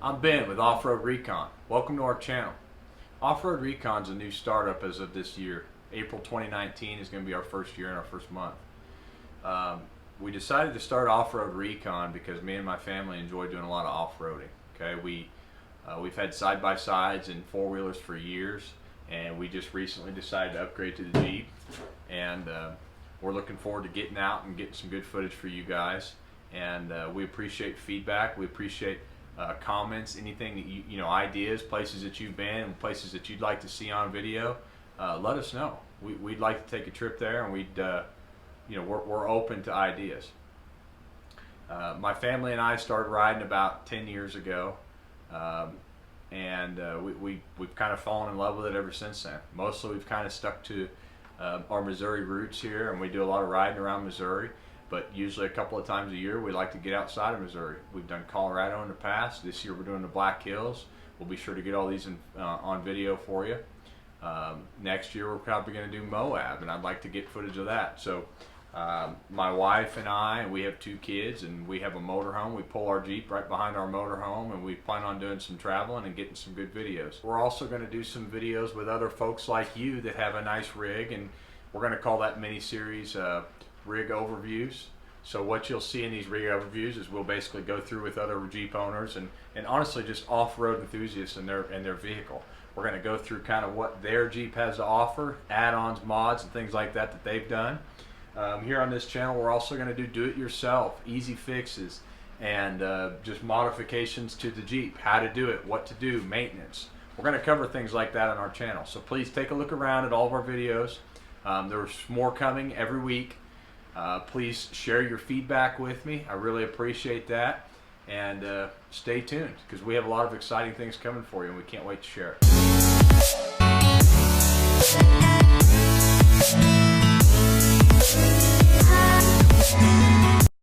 I'm Ben with Off-Road Recon. Welcome to our channel. Off-Road Recon is a new startup as of this year. April 2019 is going to be our first year and our first month. We decided to start Off-Road Recon because me and my family enjoy doing a lot of off-roading. Okay, we've had side-by-sides and four-wheelers for years, and we just recently decided to upgrade to the Jeep, and we're looking forward to getting out and getting some good footage for you guys. And we appreciate feedback. We appreciate comments, anything that you know, ideas, places that you've been, and places that you'd like to see on video. Let us know. We'd like to take a trip there, and we're open to ideas. My family and I started riding about 10 years ago, and we've kind of fallen in love with it ever since then. Mostly we've kind of stuck to our Missouri roots here, and we do a lot of riding around Missouri. But usually a couple of times a year we like to get outside of Missouri. We've done Colorado in the past. This year we're doing the Black Hills. We'll be sure to get all these on video for you. Next year we're probably going to do Moab, and I'd like to get footage of that. So my wife and I, we have two kids, and we have a motorhome. We pull our Jeep right behind our motorhome, and we plan on doing some traveling and getting some good videos. We're also going to do some videos with other folks like you that have a nice rig, and we're going to call that mini-series rig overviews. So what you'll see in these rig overviews is we'll basically go through with other Jeep owners and honestly just off-road enthusiasts in their vehicle. We're going to go through kind of what their Jeep has to offer, add-ons, mods, and things like that they've done. Here on this channel we're also going to do it yourself, easy fixes, and just modifications to the Jeep, how to do it, what to do, maintenance. We're going to cover things like that on our channel. So please take a look around at all of our videos. There's more coming every week. Please share your feedback with me. I really appreciate that. And stay tuned, because we have a lot of exciting things coming for you, and we can't wait to share it.